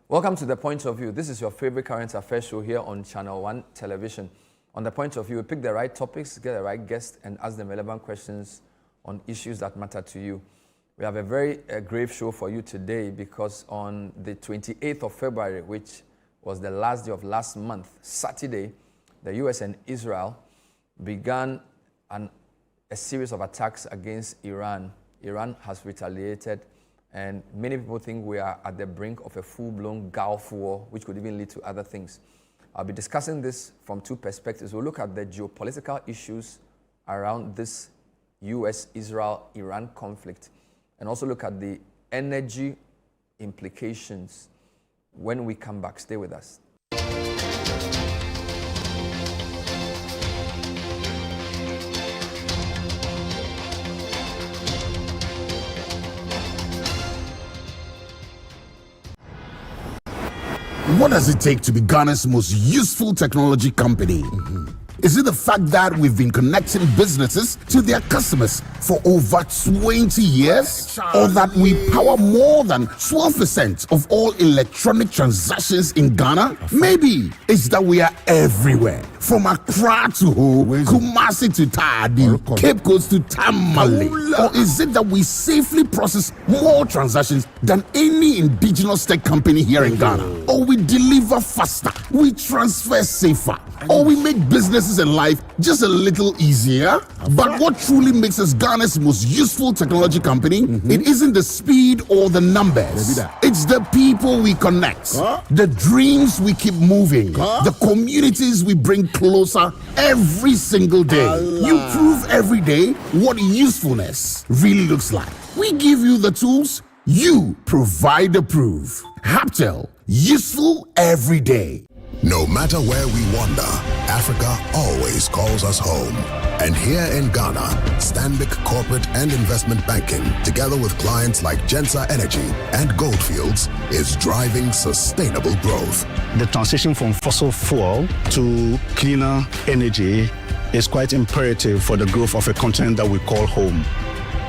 Welcome to The Point of View. This is your favorite current affairs show here on Channel 1 television. On The Point of View, we pick the right topics, get the right guests, and ask them relevant questions on issues that matter to you. We have a very grave show for you today because on the 28th of February, which was the last day of last month, Saturday, the US and Israel began a series of attacks against Iran. Iran has retaliated, and many people think we are at the brink of a full-blown Gulf War, which could even lead to other things. I'll be discussing this from two perspectives. We'll look at the geopolitical issues around this US-Israel-Iran conflict, and also look at the energy implications when we come back. Stay with us. What does it take to be Ghana's most useful technology company? Is it the fact that we've been connecting businesses to their customers for over 20 years? Or that we power more than 12% of all electronic transactions in Ghana? Maybe it's that we are everywhere, from Accra to Ho, Kumasi to Tadi, Cape Coast to Tamale. Or is it that we safely process more transactions than any indigenous tech company here in Ghana? Or we deliver faster, we transfer safer, or we make businesses and life just a little easier? But what truly makes us Ghana's most useful technology company, it isn't the speed or the numbers. It's the people we connect, the dreams we keep moving, the communities we bring closer every single day. You prove every day what usefulness really looks like. We give you the tools, you provide the proof. Haptel, useful every day. No matter where we wander, Africa always calls us home. And here in Ghana, Stanbic Corporate and Investment Banking, together with clients like Gensa Energy and Goldfields, is driving sustainable growth. The transition from fossil fuel to cleaner energy is quite imperative for the growth of a continent that we call home.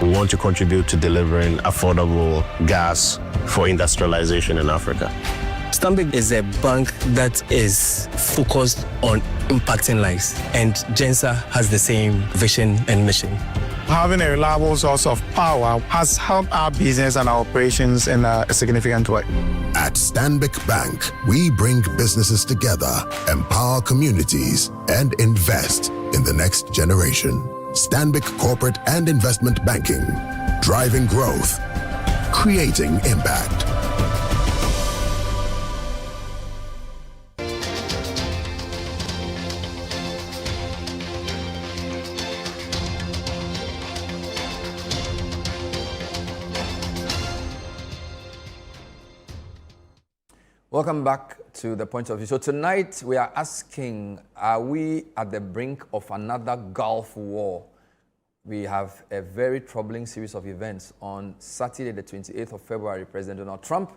We want to contribute to delivering affordable gas for industrialization in Africa. Stanbic is a bank that is focused on impacting lives, and Gensa has the same vision and mission. Having a reliable source of power has helped our business and our operations in a significant way. At Stanbic Bank, we bring businesses together, empower communities, and invest in the next generation. Stanbic Corporate and Investment Banking, driving growth, creating impact. Welcome back to The Point of View. So tonight we are asking, are we at the brink of another Gulf War? We have a very troubling series of events. On Saturday, the 28th of February, President Donald Trump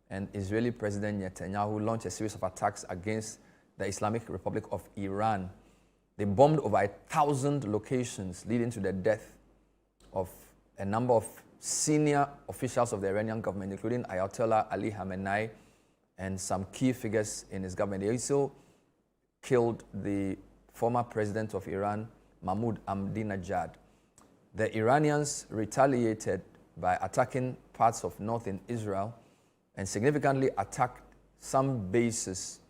and Israeli President Netanyahu launched a series of attacks against the Islamic Republic of Iran. They bombed over 1,000 locations, leading to the death of a number of senior officials of the Iranian government, including Ayatollah Ali Khamenei and some key figures in his government. They also killed the former president of Iran, Mahmoud Ahmadinejad. The Iranians retaliated by attacking parts of northern Israel and significantly attacked some bases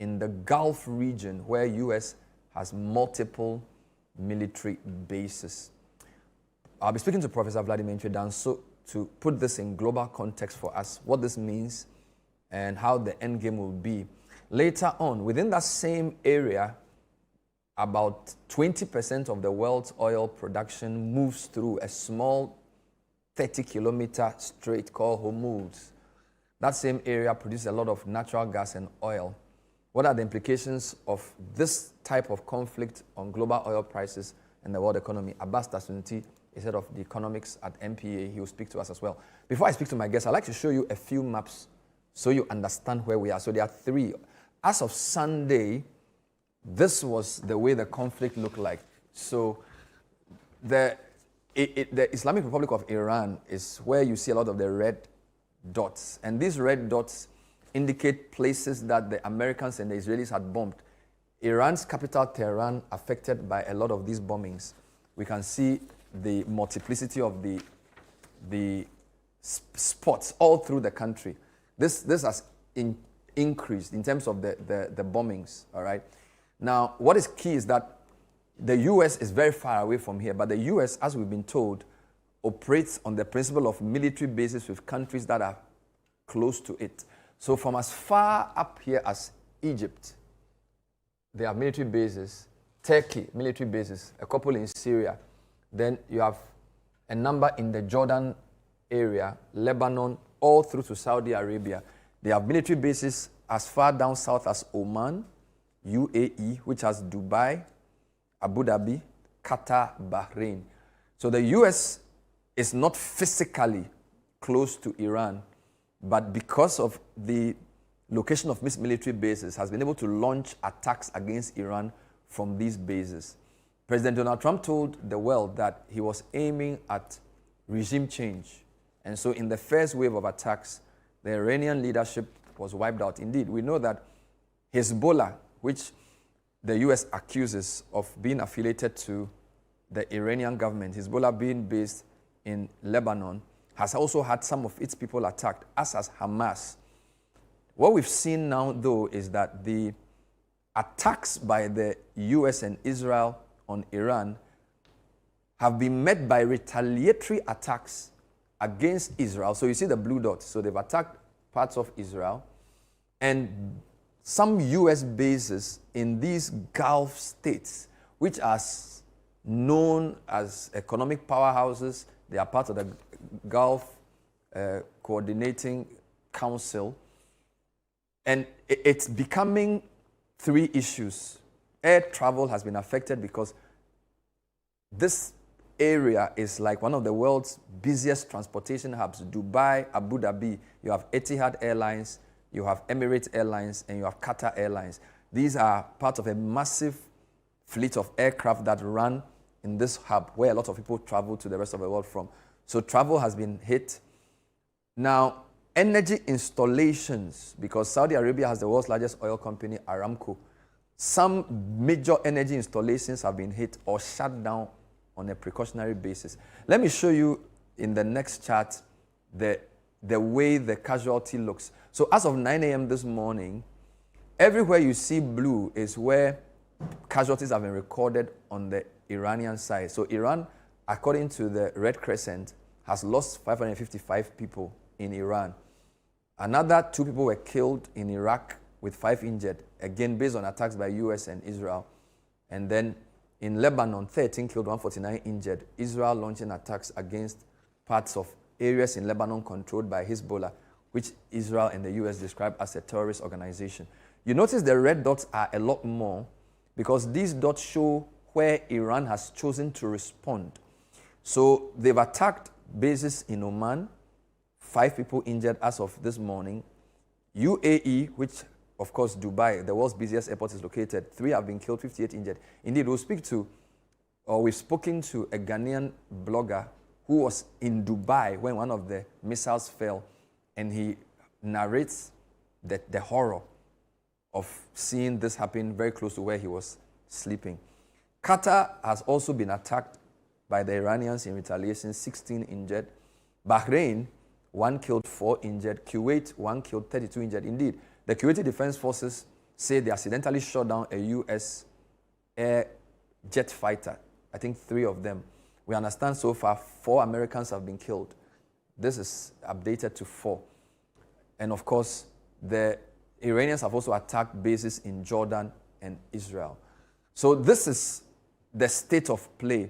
in the Gulf region where US has multiple military bases. I'll be speaking to Professor Vladimir Nchedanso to put this in global context for us, what this means and how the end game will be. Later on, within that same area, about 20% of the world's oil production moves through a small 30-kilometer strait called Hormuz. That same area produces a lot of natural gas and oil. What are the implications of this type of conflict on global oil prices and the world economy? Abbas Tasunti is head of the economics at MPA. He will speak to us as well. Before I speak to my guests, I'd like to show you a few maps so you understand where we are. So there are three. As of Sunday, this was the way the conflict looked like. So the Islamic Republic of Iran is where you see a lot of the red dots. And these red dots indicate places that the Americans and the Israelis had bombed. Iran's capital, Tehran, affected by a lot of these bombings. We can see the multiplicity of the spots all through the country. This has increased in terms of the bombings, all right? Now, what is key is that the U.S. is very far away from here, but the U.S., as we've been told, operates on the principle of military bases with countries that are close to it. So from as far up here as Egypt, there are military bases, Turkey, military bases, a couple in Syria. Then you have a number in the Jordan area, Lebanon, all through to Saudi Arabia. They have military bases as far down south as Oman, UAE, which has Dubai, Abu Dhabi, Qatar, Bahrain. So the US is not physically close to Iran, but because of the location of these military bases, has been able to launch attacks against Iran from these bases. President Donald Trump told the world that he was aiming at regime change. And so in the first wave of attacks, the Iranian leadership was wiped out. Indeed, we know that Hezbollah, which the US accuses of being affiliated to the Iranian government, Hezbollah being based in Lebanon, has also had some of its people attacked, as has Hamas. What we've seen now, though, is that the attacks by the US and Israel on Iran have been met by retaliatory attacks against Israel. So you see the blue dots. So they've attacked parts of Israel. And some US bases in these Gulf states, which are known as economic powerhouses, they are part of the Gulf Coordinating Council. And it's becoming three issues. Air travel has been affected because this area is like one of the world's busiest transportation hubs. Dubai, Abu Dhabi, you have Etihad Airlines, you have Emirates Airlines, and you have Qatar Airlines. These are part of a massive fleet of aircraft that run in this hub where a lot of people travel to the rest of the world from. So travel has been hit. Now, energy installations, because Saudi Arabia has the world's largest oil company, Aramco, some major energy installations have been hit or shut down on a precautionary basis. Let me show you in the next chart the way the casualty looks. So as of 9 a.m. this morning, everywhere you see blue is where casualties have been recorded on the Iranian side. So Iran, according to the Red Crescent, has lost 555 people in Iran. Another 2 people were killed in Iraq with 5 injured, again based on attacks by US and Israel. And then in Lebanon, 13 killed, 149 injured. Israel launching attacks against parts of areas in Lebanon controlled by Hezbollah, which Israel and the US describe as a terrorist organization. You notice the red dots are a lot more because these dots show where Iran has chosen to respond. So they've attacked bases in Oman, 5 people injured as of this morning. UAE, which of course Dubai, the world's busiest airport, is located, 3 have been killed, 58 injured. Indeed, we've spoken to a Ghanaian blogger who was in Dubai when one of the missiles fell, and he narrates the horror of seeing this happen very close to where he was sleeping. Qatar has also been attacked by the Iranians in retaliation, 16 injured. Bahrain, 1 killed, 4 injured. Kuwait, 1 killed, 32 injured. Indeed, the Kuwaiti Defense Forces say they accidentally shot down a U.S. air jet fighter. I think 3 of them. We understand so far 4 Americans have been killed. This is updated to 4. And of course, the Iranians have also attacked bases in Jordan and Israel. So this is the state of play.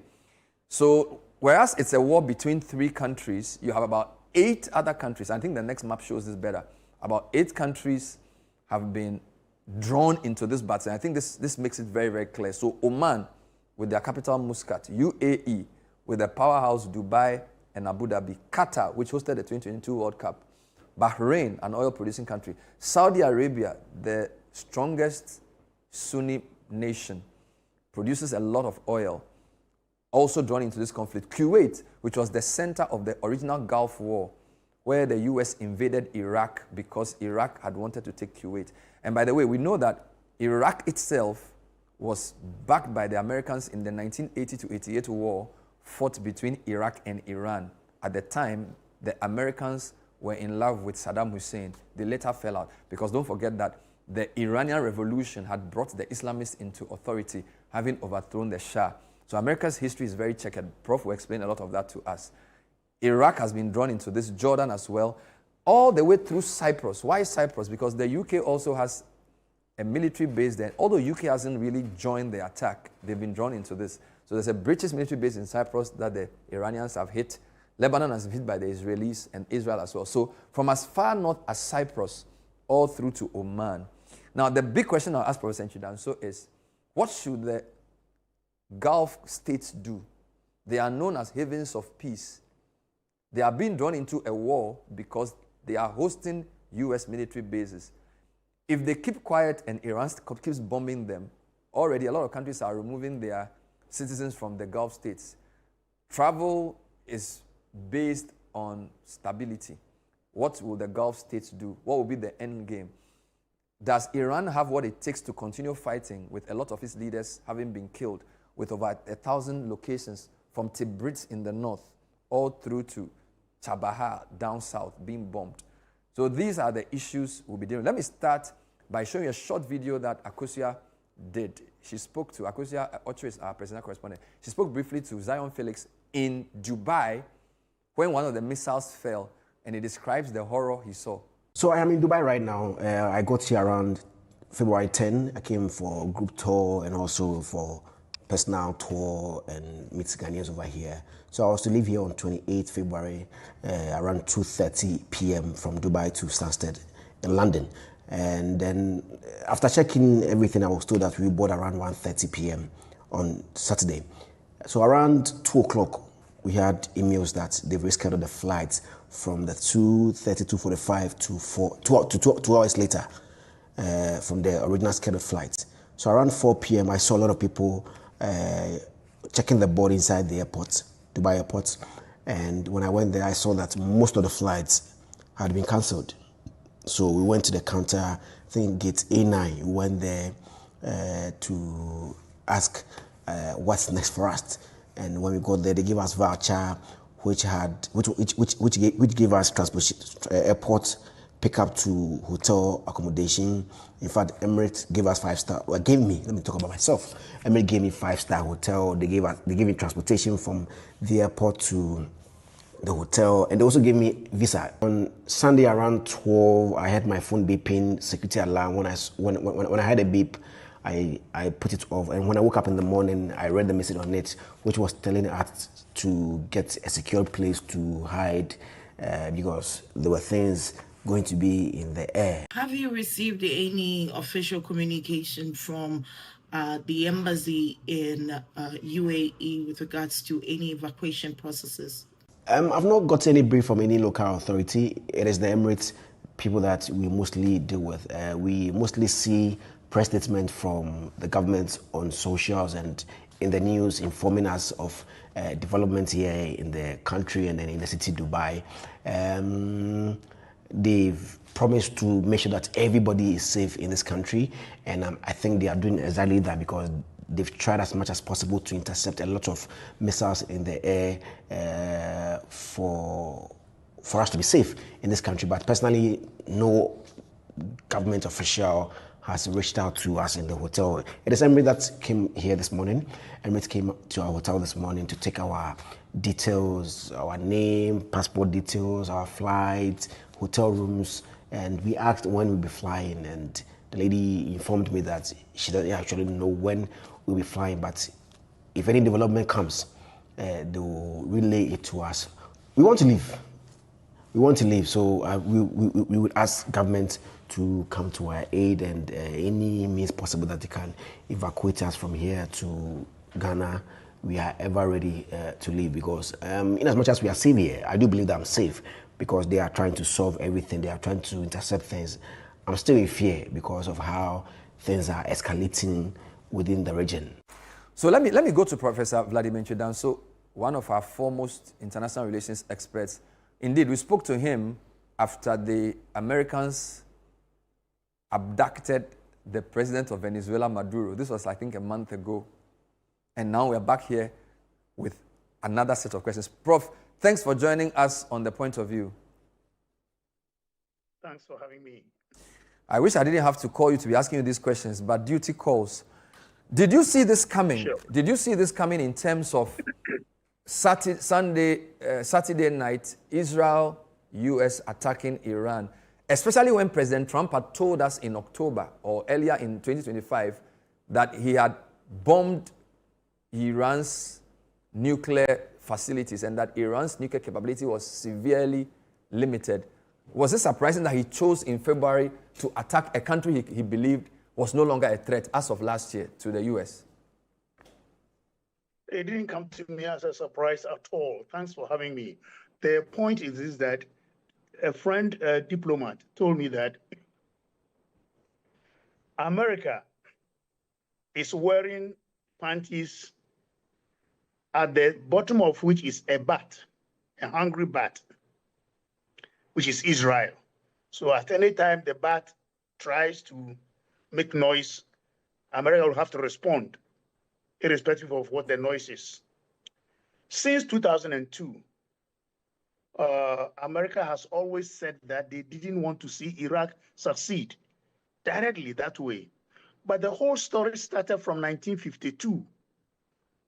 So whereas it's a war between 3 countries, you have about 8 other countries. I think the next map shows this better. About 8 countries have been drawn into this battle. And I think this makes it very, very clear. So Oman, with their capital Muscat, UAE, with the powerhouse Dubai and Abu Dhabi, Qatar, which hosted the 2022 World Cup, Bahrain, an oil-producing country, Saudi Arabia, the strongest Sunni nation, produces a lot of oil, also drawn into this conflict. Kuwait, which was the center of the original Gulf War, where the US invaded Iraq because Iraq had wanted to take Kuwait. And by the way, we know that Iraq itself was backed by the Americans in the 1980 to 88 war fought between Iraq and Iran. At the time, the Americans were in love with Saddam Hussein. They later fell out because don't forget that the Iranian revolution had brought the Islamists into authority, having overthrown the Shah. So America's history is very checkered. Prof will explain a lot of that to us. Iraq has been drawn into this, Jordan as well, all the way through Cyprus. Why Cyprus? Because the UK also has a military base there. Although UK hasn't really joined the attack, they've been drawn into this. So there's a British military base in Cyprus that the Iranians have hit. Lebanon has been hit by the Israelis and Israel as well. So from as far north as Cyprus, all through to Oman. Now the big question I'll ask Professor Nchidanso is, what should the Gulf states do? They are known as havens of peace. They are being drawn into a war because they are hosting US military bases. If they keep quiet and Iran keeps bombing them, already a lot of countries are removing their citizens from the Gulf states. Travel is based on stability. What will the Gulf states do? What will be the end game? Does Iran have what it takes to continue fighting with a lot of its leaders having been killed, with over 1,000 locations from Tibrit in the north all through to Chabahar down south being bombed? So these are the issues we'll be dealing with. Let me start by showing you a short video that Akosia did. She spoke to, Akosia Ocho is our president correspondent. She spoke briefly to Zion Felix in Dubai when one of the missiles fell, and he describes the horror he saw. So I am in Dubai right now. I got here around February 10. I came for a group tour and also for personal tour and meet Ghanaians over here. So I was to leave here on 28th February around 2:30 p.m. from Dubai to Stansted in London. And then after checking everything, I was told that we board around 1:30 p.m. on Saturday. So around 2 o'clock, we had emails that they've rescheduled the flights from the 2:30, 2:45 to 2 hours later from the original scheduled flights. So around 4 p.m., I saw a lot of people checking the board inside the airport, Dubai airport. And when I went there, I saw that most of the flights had been cancelled. So we went to the counter, I think gate A9. We went there to ask what's next for us. And when we got there, they gave us voucher, which gave us transportation, airport pickup to hotel accommodation. In fact, Emirates gave us 5-star. Well, gave me. Let me talk about myself. Emirates gave me 5-star hotel. They gave me transportation from the airport to the hotel, and they also gave me visa. On Sunday around 12, I had my phone beeping, security alarm. When I had a beep, I put it off, and when I woke up in the morning, I read the message on it, which was telling us to get a secure place to hide because there were things going to be in the air. Have you received any official communication from the embassy in UAE with regards to any evacuation processes? I've not got any brief from any local authority. It is the Emirates people that we mostly deal with. We mostly see press statements from the government on socials and in the news informing us of developments here in the country and then in the city Dubai. They've promised to make sure that everybody is safe in this country, and I think they are doing exactly that because they've tried as much as possible to intercept a lot of missiles in the air for us to be safe in this country. But personally, no government official has reached out to us in the hotel. It is Emirates that came here this morning. Emirates came to our hotel this morning to take our details, our name, passport details, our flight, hotel rooms, and we asked when we'll be flying, and the lady informed me that she doesn't actually know when we'll be flying, but if any development comes, they will relay it to us. We want to leave. We want to leave, so we would ask government to come to our aid and any means possible that they can evacuate us from here to Ghana. We are ever ready to leave because in as much as we are safe here, I do believe that I'm safe because they are trying to solve everything. They are trying to intercept things. I'm still in fear because of how things are escalating within the region. So let me go to Professor Vladimir Nchidanso, one of our foremost international relations experts Indeed, we spoke to him after the Americans abducted the president of Venezuela, Maduro. This was, I think, a month ago. And now we're back here with another set of questions. Prof, thanks for joining us on The Point of View. Thanks for having me. I wish I didn't have to call you to be asking you these questions, but duty calls. Did you see this coming? Sure. Did you see this coming in terms of Saturday night, Israel, US attacking Iran, especially when President Trump had told us in October or earlier in 2025 that he had bombed Iran's nuclear facilities and that Iran's nuclear capability was severely limited? Was it surprising that he chose in February to attack a country he believed was no longer a threat as of last year to the US? It didn't come to me as a surprise at all. Thanks for having me. The point is that a friend, a diplomat, told me that America is wearing panties at the bottom of which is a bat, a hungry bat, which is Israel. So at any time the bat tries to make noise, America will have to respond, irrespective of what the noise is. Since 2002, America has always said that they didn't want to see Iraq succeed directly that way. But the whole story started from 1952,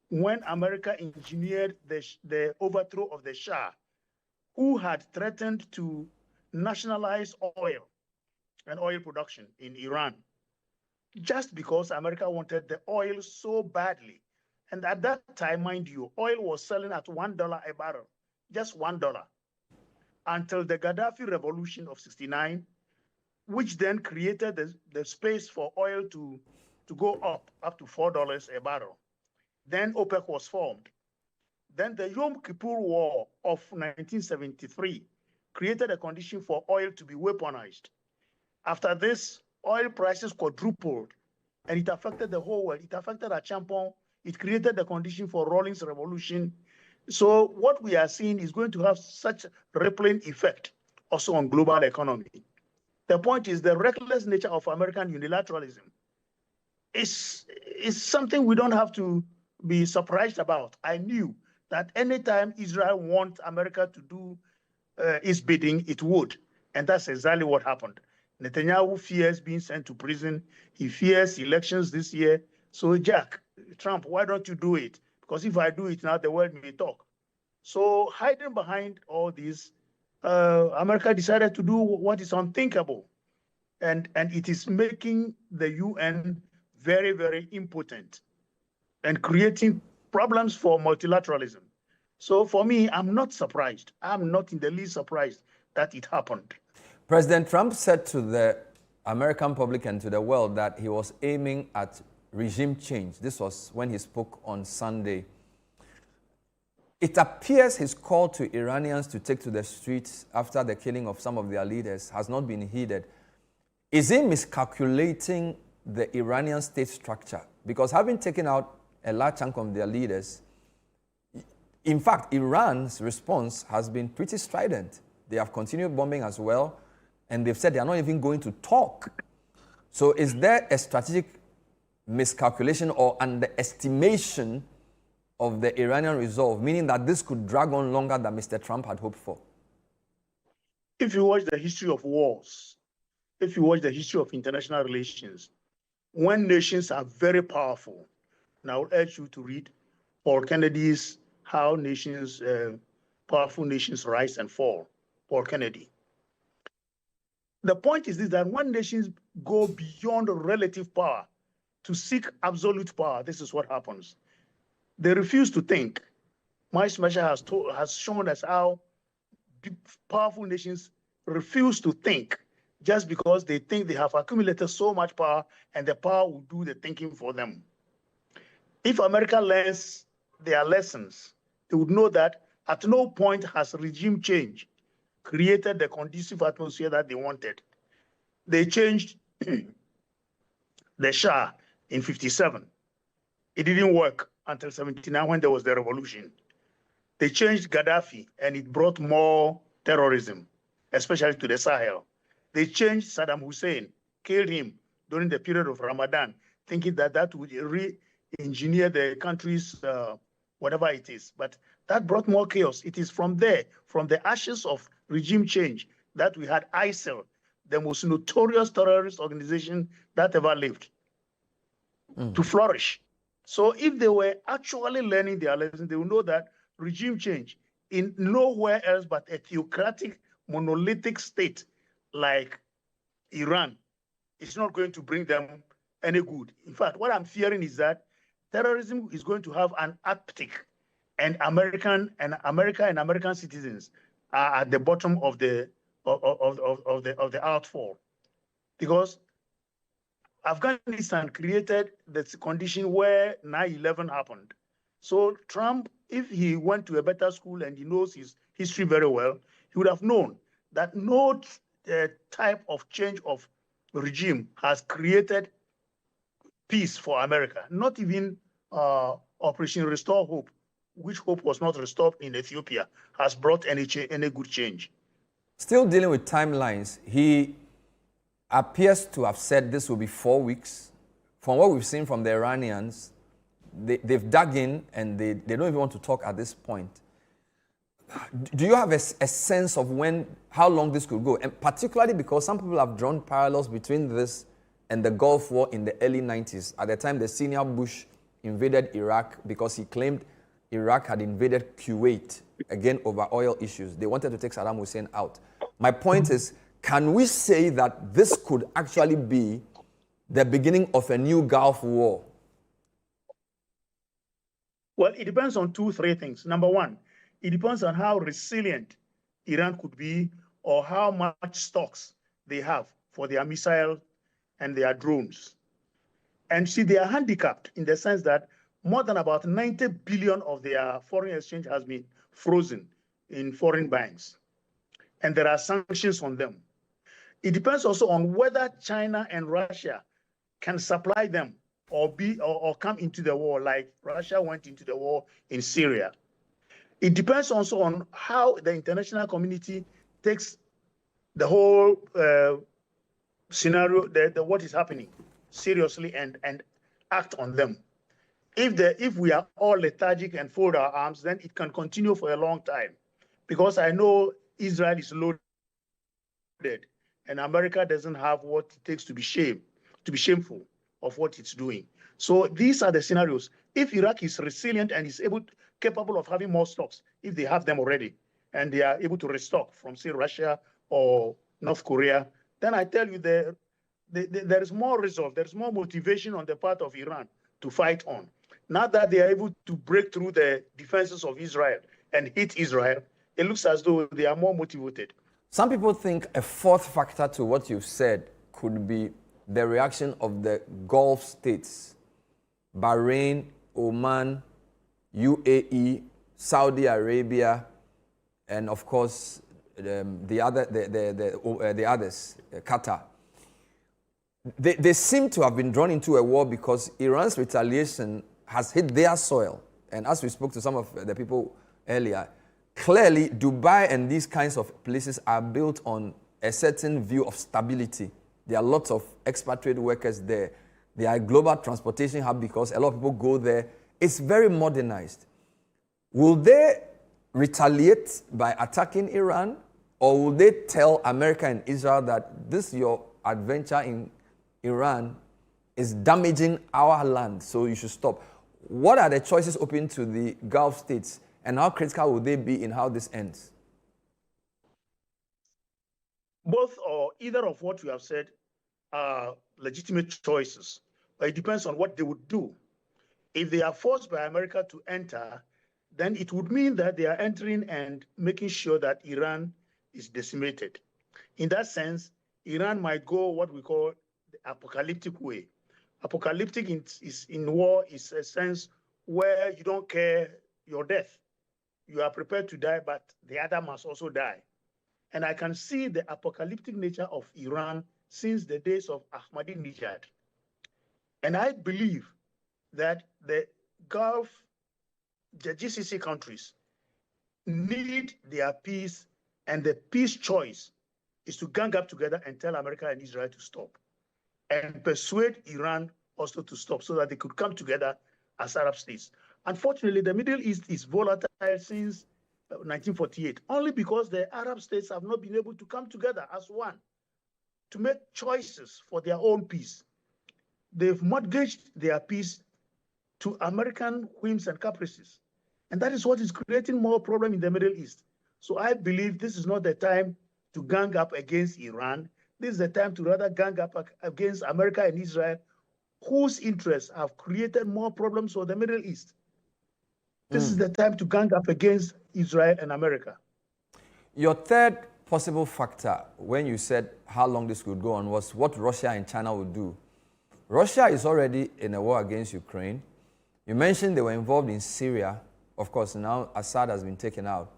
when America engineered the overthrow of the Shah, who had threatened to nationalize oil and oil production in Iran, just because America wanted the oil so badly. And at that time, mind you, oil was selling at $1 a barrel, just $1, until the Gaddafi revolution of '69, which then created the space for oil to go up to $4 a barrel. Then OPEC was formed. Then the Yom Kippur War of 1973 created a condition for oil to be weaponized. After this, oil prices quadrupled, and it affected the whole world. It affected Achampon. It created the condition for Rawlings Revolution. So what we are seeing is going to have such rippling effect also on global economy. The point is the reckless nature of American unilateralism is something we don't have to be surprised about. I knew that anytime Israel wants America to do its bidding, it would. And that's exactly what happened. Netanyahu fears being sent to prison. He fears elections this year. So Jack, Trump, why don't you do it? Because if I do it now, the world may talk. So hiding behind all this, America decided to do what is unthinkable. And it is making the UN very, very impotent and creating problems for multilateralism. So for me, I'm not surprised. I'm not in the least surprised that it happened. President Trump said to the American public and to the world that he was aiming at regime change. This was when he spoke on Sunday. It appears his call to Iranians to take to the streets after the killing of some of their leaders has not been heeded. Is he miscalculating the Iranian state structure? Because having taken out a large chunk of their leaders, in fact, Iran's response has been pretty strident. They have continued bombing as well, and they've said they are not even going to talk. So is there a strategic miscalculation or underestimation of the Iranian resolve, meaning that this could drag on longer than Mr. Trump had hoped for? If you watch the history of wars, if you watch the history of international relations, when nations are very powerful, and I would urge you to read Paul Kennedy's How Nations, Powerful Nations Rise and Fall, Paul Kennedy. The point is this, that when nations go beyond relative power to seek absolute power, this is what happens. They refuse to think. Miles Measure has shown us how powerful nations refuse to think just because they think they have accumulated so much power and the power will do the thinking for them. If America learns their lessons, they would know that at no point has regime change created the conducive atmosphere that they wanted. They changed the Shah in '57. It didn't work until '79 when there was the revolution. They changed Gaddafi and it brought more terrorism, especially to the Sahel. They changed Saddam Hussein, killed him during the period of Ramadan, thinking that that would re-engineer the country's whatever it is. But that brought more chaos. It is from there, from the ashes of regime change, that we had ISIL, the most notorious terrorist organization that ever lived, to flourish. So if they were actually learning their lesson, they would know that regime change in nowhere else but a theocratic, monolithic state like Iran is not going to bring them any good. In fact, what I'm fearing is that terrorism is going to have an uptick, and America and American citizens are at the bottom of the outfall, because Afghanistan created the condition where 9/11 happened. So Trump, if he went to a better school and he knows his history very well, he would have known that no type of change of regime has created peace for America. Not even Operation Restore Hope, which hope was not restored in Ethiopia, has brought any good change. Still dealing with timelines, he appears to have said this will be 4 weeks. From what we've seen from the Iranians, they've dug in and they don't even want to talk at this point. Do you have a sense of how long this could go? And particularly because some people have drawn parallels between this and the Gulf War in the early 90s. At the time, the senior Bush invaded Iraq because he claimed Iraq had invaded Kuwait, again, over oil issues. They wanted to take Saddam Hussein out. My point is, can we say that this could actually be the beginning of a new Gulf War? Well, it depends on 3 things. Number one, it depends on how resilient Iran could be or how much stocks they have for their missiles and their drones. And see, they are handicapped in the sense that more than about 90 billion of their foreign exchange has been frozen in foreign banks. And there are sanctions on them. It depends also on whether China and Russia can supply them or come into the war like Russia went into the war in Syria. It depends also on how the international community takes the whole scenario, what is happening seriously and act on them. If we are all lethargic and fold our arms, then it can continue for a long time. Because I know Israel is loaded and America doesn't have what it takes to be shameful of what it's doing. So these are the scenarios. If Iraq is resilient and is capable of having more stocks, if they have them already, and they are able to restock from, say, Russia or North Korea, then I tell you there is more resolve, there's more motivation on the part of Iran to fight on. Now that they are able to break through the defenses of Israel and hit Israel, it looks as though they are more motivated. Some people think a fourth factor to what you've said could be the reaction of the Gulf states, Bahrain, Oman, UAE, Saudi Arabia, and of course the others, Qatar. They seem to have been drawn into a war because Iran's retaliation has hit their soil. And as we spoke to some of the people earlier, clearly Dubai and these kinds of places are built on a certain view of stability. There are lots of expatriate workers there. They are a global transportation hub because a lot of people go there. It's very modernized. Will they retaliate by attacking Iran, or will they tell America and Israel that this your adventure in Iran is damaging our land, so you should stop? What are the choices open to the Gulf states, and how critical will they be in how this ends? Both or either of what you have said are legitimate choices, but it depends on what they would do. If they are forced by America to enter, then it would mean that they are entering and making sure that Iran is decimated. In that sense, Iran might go what we call the apocalyptic way. Apocalyptic in war is a sense where you don't care your death. You are prepared to die, but the other must also die. And I can see the apocalyptic nature of Iran since the days of Ahmadinejad. And I believe that the GCC countries need their peace And the peace choice is to gang up together and tell America and Israel to stop, and persuade Iran also to stop so that they could come together as Arab states. Unfortunately, the Middle East is volatile since 1948, only because the Arab states have not been able to come together as one to make choices for their own peace. They've mortgaged their peace to American whims and caprices. And that is what is creating more problem in the Middle East. So I believe this is not the time to gang up against Iran. This is the time to rather gang up against America and Israel, whose interests have created more problems for the Middle East. This is the time to gang up against Israel and America. Your third possible factor, when you said how long this could go on, was what Russia and China would do. Russia is already in a war against Ukraine. You mentioned they were involved in Syria. Of course, now Assad has been taken out.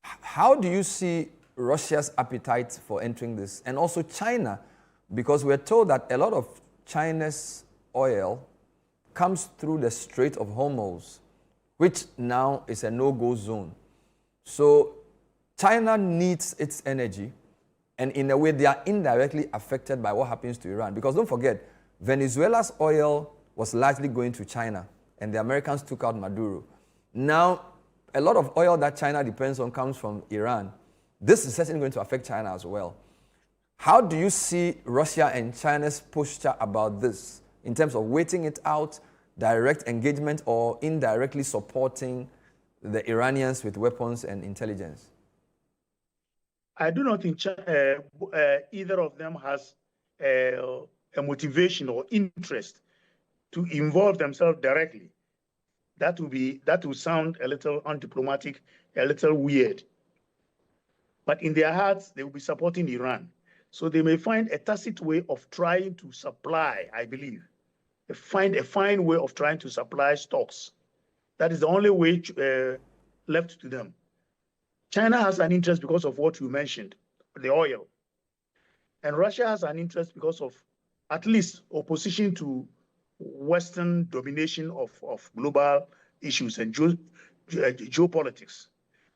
How do you see Russia's appetite for entering this? And also China, because we're told that a lot of China's oil comes through the Strait of Hormuz, which now is a no-go zone. So China needs its energy, and in a way they are indirectly affected by what happens to Iran. Because don't forget, Venezuela's oil was largely going to China, and the Americans took out Maduro. Now, a lot of oil that China depends on comes from Iran. This is certainly going to affect China as well. How do you see Russia and China's posture about this in terms of waiting it out, direct engagement, or indirectly supporting the Iranians with weapons and intelligence? I do not think either of them has a motivation or interest to involve themselves directly. That would sound a little undiplomatic, a little weird. But in their hearts, they will be supporting Iran. So they may find a tacit way of trying to supply, I believe. They find a fine way of trying to supply stocks. That is the only way left to them. China has an interest because of what you mentioned, the oil. And Russia has an interest because of at least opposition to Western domination of global issues and geopolitics.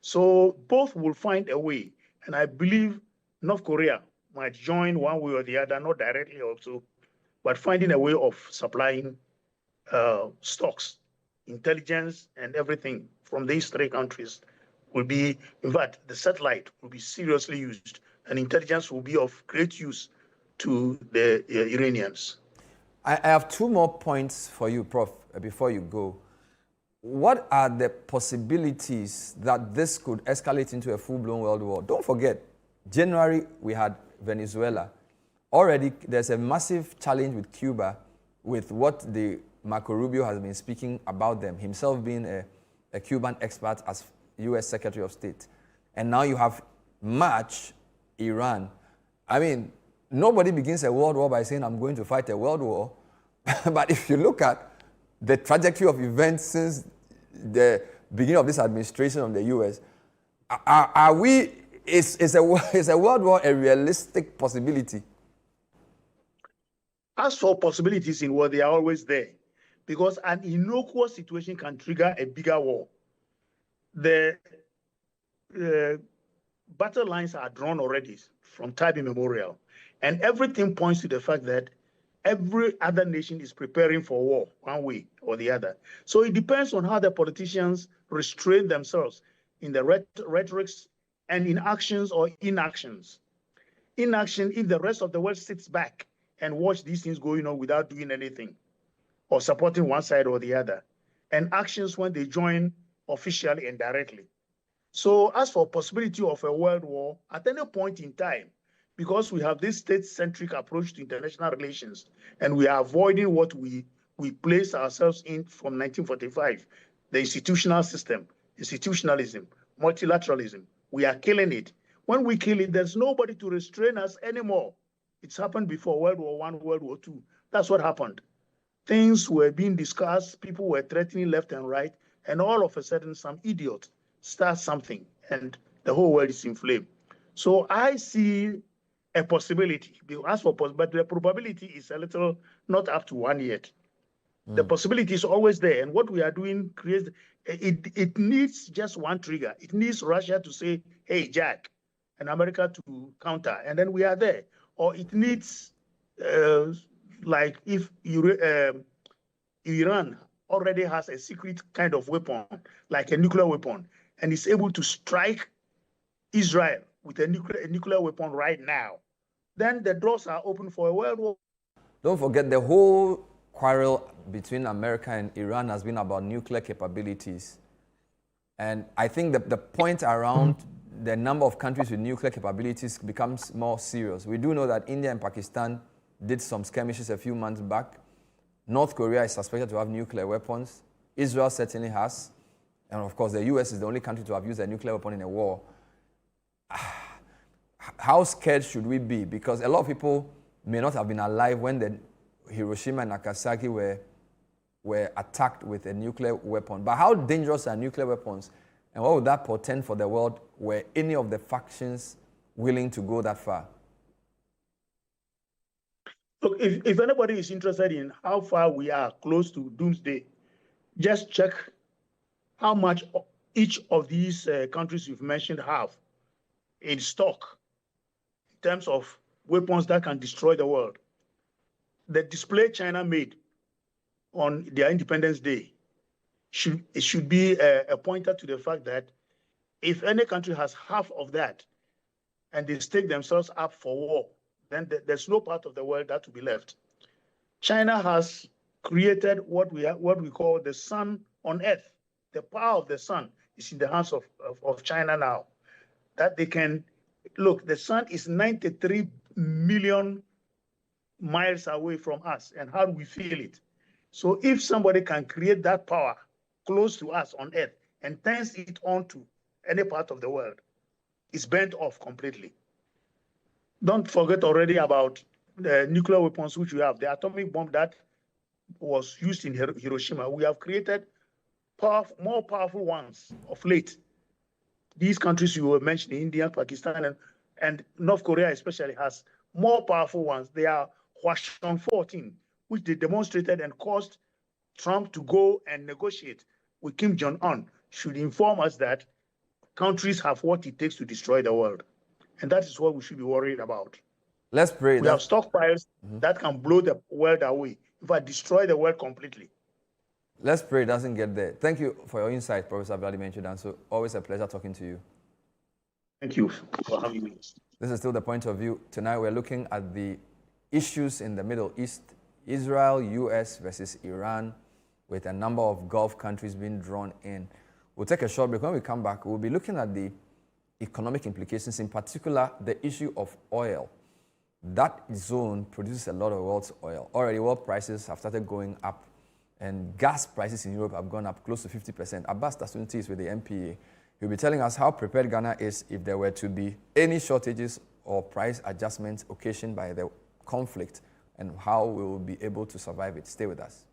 So both will find a way. And I believe North Korea might join one way or the other, not directly also, but finding a way of supplying stocks, intelligence, and everything from these three countries will be, in fact, the satellite will be seriously used, and intelligence will be of great use to the Iranians. I have two more points for you, Prof, before you go. What are the possibilities that this could escalate into a full-blown world war? Don't forget, January we had Venezuela. Already there's a massive challenge with Cuba, with what the Marco Rubio has been speaking about them, himself being a Cuban expert as U.S. Secretary of State. And now you have March, Iran. I mean, nobody begins a world war by saying, I'm going to fight a world war. But if you look at the trajectory of events since the beginning of this administration of the U.S., is a world war a realistic possibility? As for possibilities in war, they are always there, because an innocuous situation can trigger a bigger war. The battle lines are drawn already from time immemorial, and everything points to the fact that every other nation is preparing for war one way or the other. So it depends on how the politicians restrain themselves in the rhetorics and in actions or inactions. Inaction, if the rest of the world sits back and watch these things going on without doing anything or supporting one side or the other, and actions when they join officially and directly. So as for possibility of a world war, at any point in time, because we have this state-centric approach to international relations, and we are avoiding what we placed ourselves in from 1945, the institutional system, institutionalism, multilateralism. We are killing it. When we kill it, there's nobody to restrain us anymore. It's happened before World War I, World War II. That's what happened. Things were being discussed, people were threatening left and right, and all of a sudden some idiot starts something, and the whole world is in flame. So I see a possibility, but the probability is a little not up to one yet. The possibility is always there, and what we are doing creates It needs just one trigger. It needs Russia to say, hey, Jack, and America to counter, and then we are there. Or it needs, like if Iran already has a secret kind of weapon, like a nuclear weapon, and is able to strike Israel with a nuclear weapon right now, then the doors are open for a world war. Don't forget, the whole quarrel between America and Iran has been about nuclear capabilities. And I think that the point around the number of countries with nuclear capabilities becomes more serious. We do know that India and Pakistan did some skirmishes a few months back. North Korea is suspected to have nuclear weapons. Israel certainly has. And of course, the US is the only country to have used a nuclear weapon in a war. How scared should we be? Because a lot of people may not have been alive when the Hiroshima and Nagasaki were attacked with a nuclear weapon. But how dangerous are nuclear weapons? And what would that portend for the world were any of the factions willing to go that far? Look, if anybody is interested in how far we are close to doomsday, just check how much each of these countries you've mentioned have in stock in terms of weapons that can destroy the world. The display China made on their Independence Day should be a pointer to the fact that if any country has half of that and they stake themselves up for war, then there's no part of the world that will be left. China has created what we call the sun on earth. The power of the sun is in the hands of China now. That they can, look, the sun is 93 million miles away from us, and how do we feel it? So if somebody can create that power close to us on earth and turns it on to any part of the world, it's burnt off completely. Don't forget already about the nuclear weapons which we have. The atomic bomb that was used in Hiroshima, we have created more powerful ones of late. These countries you were mentioning, India, Pakistan, and North Korea especially, has more powerful ones. They are Hwasong 14, which they demonstrated and caused Trump to go and negotiate with Kim Jong-un, should inform us that countries have what it takes to destroy the world. And that is what we should be worried about. Let's pray. We have stockpiles that can blow the world away, in fact, destroy the world completely. Let's pray it doesn't get there. Thank you for your insight, Professor Vladimir Chidanso. Always a pleasure talking to you. Thank you for having me. This is still The Point of View. Tonight we're looking at the issues in the Middle East, Israel, US versus Iran, with a number of Gulf countries being drawn in. We'll take a short break. When we come back, we'll be looking at the economic implications, in particular, the issue of oil. That zone produces a lot of the world's oil. Already, world prices have started going up, and gas prices in Europe have gone up close to 50%. Abbas Tasunti is with the MPA. He'll be telling us how prepared Ghana is if there were to be any shortages or price adjustments occasioned by the conflict, and how we will be able to survive it. Stay with us.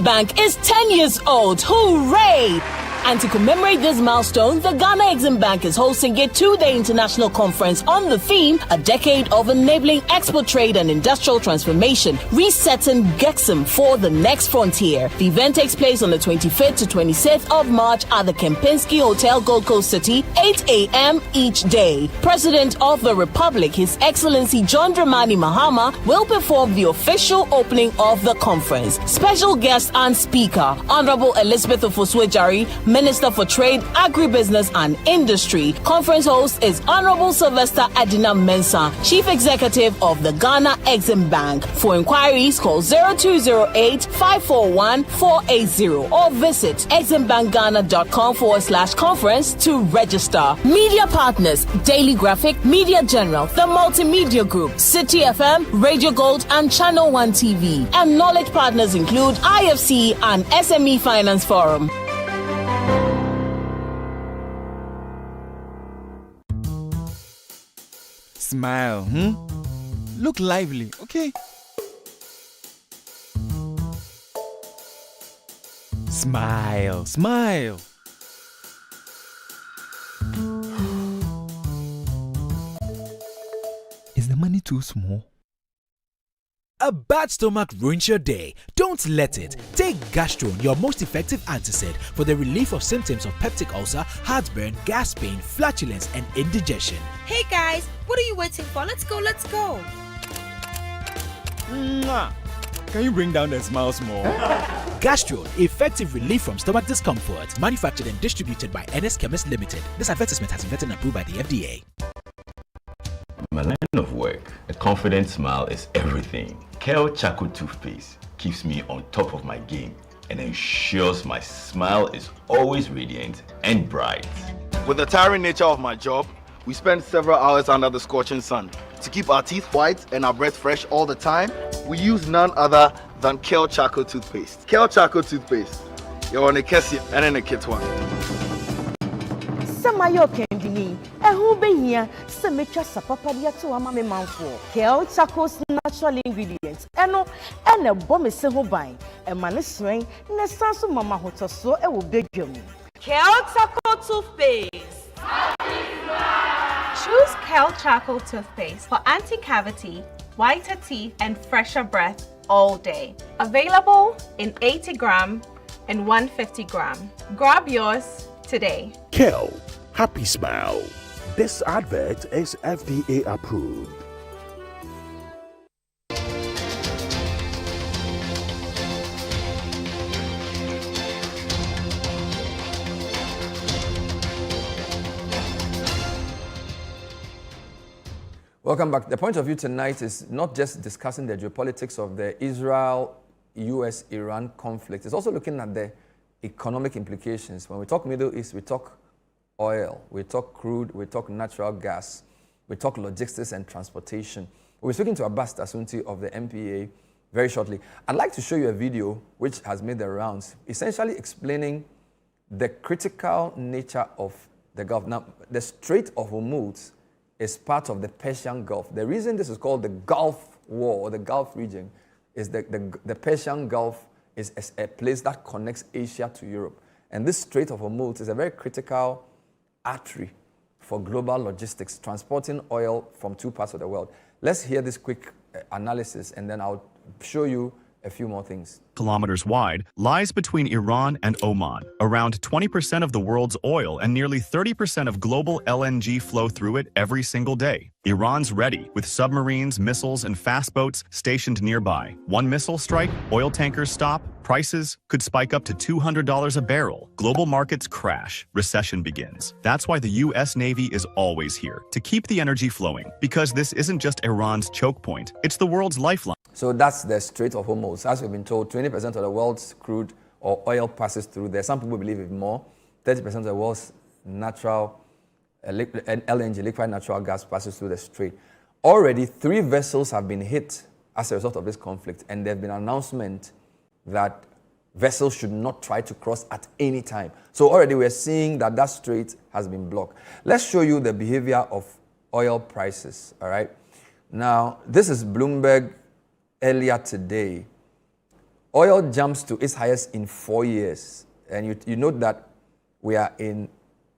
Bank is 10 years old. Hooray! And to commemorate this milestone, the Ghana Exim Bank is hosting a two-day international conference on the theme, A Decade of Enabling Export Trade and Industrial Transformation, Resetting GEXIM for the Next Frontier. The event takes place on the 25th to 26th of March at the Kempinski Hotel, Gold Coast City, 8 a.m. each day. President of the Republic, His Excellency John Dramani Mahama, will perform the official opening of the conference. Special guest and speaker, Honorable Elizabeth Ofosue-Jari, Minister for Trade, Agribusiness and Industry. Conference host is Honorable Sylvester Adina Mensah, Chief Executive of the Ghana Exim Bank. For inquiries, call 0208-541-480 or visit eximbankghana.com/conference to register. Media partners: Daily Graphic, Media General, The Multimedia Group, City FM, Radio Gold and Channel 1 TV. And knowledge partners include IFC and SME Finance Forum. Smile, Look lively, okay? Smile, smile. Is the money too small? A bad stomach ruins your day. Don't let it. Take Gastrone, your most effective antacid for the relief of symptoms of peptic ulcer, heartburn, gas pain, flatulence, and indigestion. Hey guys, what are you waiting for? Let's go, let's go. Mwah. Can you bring down the smiles more? Gastrone, effective relief from stomach discomfort. Manufactured and distributed by NS Chemist Limited. This advertisement has been vetted and approved by the FDA. My line of work, a confident smile is everything. Kale Charcoal Toothpaste keeps me on top of my game and ensures my smile is always radiant and bright. With the tiring nature of my job, we spend several hours under the scorching sun. To keep our teeth white and our breath fresh all the time, we use none other than Kale Charcoal Toothpaste. Kale Charcoal Toothpaste. You're on a Kessie and in a kit one. Samayo Kendini, and who be here? Symmetra Sapapadia to a mammy mouthful. Kale Charcoal's natural ingredients, and a bomb is so buying, and manis ring, and a sans of Mama Hoto so it will beg you. Kale Charcoal Toothpaste. Choose Kale Charcoal Toothpaste for anti-cavity, whiter teeth, and fresher breath all day. Available in 80 gram and 150 gram. Grab yours today. Kale, happy smile. This advert is FDA approved. Welcome back. The point of view tonight is not just discussing the geopolitics of the Israel-US-Iran conflict. It's also looking at the economic implications. When we talk Middle East, we talk oil, we talk crude, we talk natural gas, we talk logistics and transportation. We're speaking to Abbas Tasunti of the MPA very shortly. I'd like to show you a video which has made the rounds, essentially explaining the critical nature of the Gulf. Now, the Strait of Hormuz is part of the Persian Gulf. The reason this is called the Gulf War, or the Gulf region, is that the Persian Gulf is a place that connects Asia to Europe. And this Strait of Hormuz is a very critical artery for global logistics, transporting oil from two parts of the world. Let's hear this quick analysis, and then I'll show you a few more things. Kilometers wide, lies between Iran and Oman. Around 20% of the world's oil and nearly 30% of global LNG flow through it every single day. Iran's ready, with submarines, missiles, and fast boats stationed nearby. One missile strike, oil tankers stop, prices could spike up to $200 a barrel. Global markets crash, recession begins. That's why the U.S. Navy is always here, to keep the energy flowing. Because this isn't just Iran's choke point, it's the world's lifeline. So that's the Strait of Hormuz. As we've been told, 20% of the world's crude or oil passes through there. Some people believe even more. 30% of the world's natural LNG, liquid natural gas, passes through the strait. Already, 3 vessels have been hit as a result of this conflict, and there have been an announcement that vessels should not try to cross at any time. So already we're seeing that that strait has been blocked. Let's show you the behavior of oil prices, all right? Now, this is Bloomberg earlier today. Oil jumps to its highest in 4 years. And you note that we are in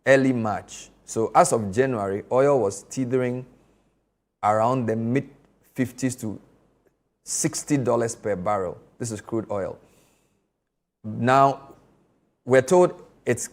early March. So as of January, oil was teetering around the mid-50s to $60 per barrel. This is crude oil. Now, we're told it's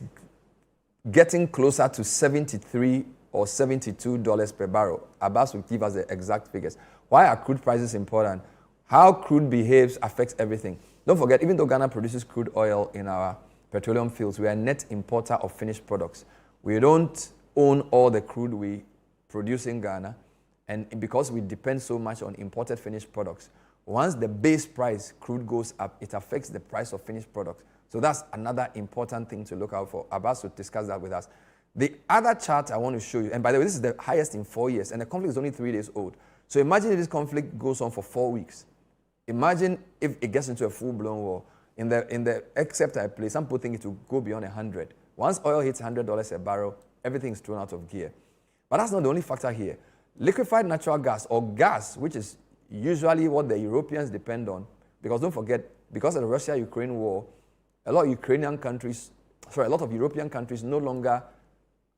getting closer to $73 or $72 per barrel. Abbas will give us the exact figures. Why are crude prices important? How crude behaves affects everything. Don't forget, even though Ghana produces crude oil in our petroleum fields. We are a net importer of finished products. We don't own all the crude we produce in Ghana, and because we depend so much on imported finished products, once the base price crude goes up, it affects the price of finished products. So that's another important thing to look out for. Abbas will discuss that with us. The other chart I want to show you, and by the way, this is the highest in 4 years, and the conflict is only 3 days old. So imagine if this conflict goes on for 4 weeks. Imagine if it gets into a full-blown war. In the except I play, some people think it will go beyond 100. Once oil hits $100 a barrel, everything is thrown out of gear. But that's not the only factor here. Liquefied natural gas, or gas, which is usually what the Europeans depend on, because don't forget, because of the Russia-Ukraine war, a lot of European countries no longer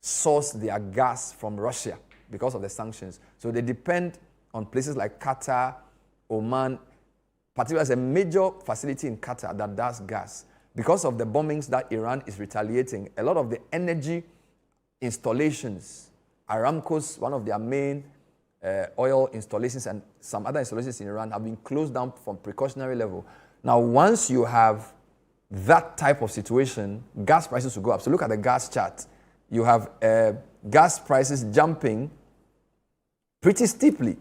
source their gas from Russia because of the sanctions. So they depend on places like Qatar, Oman, particularly as a major facility in Qatar that does gas. Because of the bombings that Iran is retaliating, a lot of the energy installations, Aramco's, one of their main oil installations, and some other installations in Iran have been closed down from precautionary level. Now, once you have that type of situation, gas prices will go up. So look at the gas chart. You have gas prices jumping pretty steeply.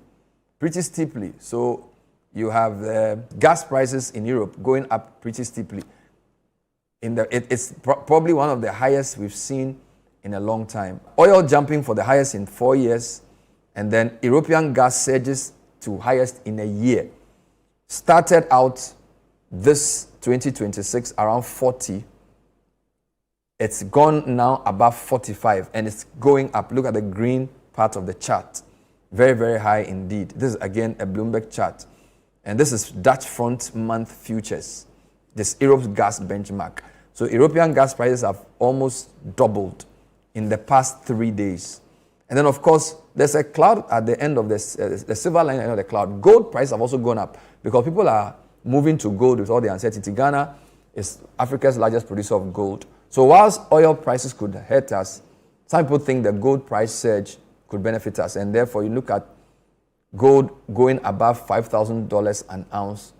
So you have gas prices in Europe going up pretty steeply. It's probably one of the highest we've seen in a long time. Oil jumping for the highest in 4 years, and then European gas surges to highest in a year. Started out this 2026 around 40. It's gone now above 45, and it's going up. Look at the green part of the chart. Very, very high indeed. This is again a Bloomberg chart. And this is Dutch front month futures. This Europe's gas benchmark. So European gas prices have almost doubled in the past 3 days. And then, of course, there's a cloud at the end of this, the silver line at the end of the cloud. Gold prices have also gone up because people are moving to gold with all the uncertainty. Ghana is Africa's largest producer of gold. So whilst oil prices could hurt us, some people think the gold price surge could benefit us. And therefore, you look at gold going above $5,000 an ounce.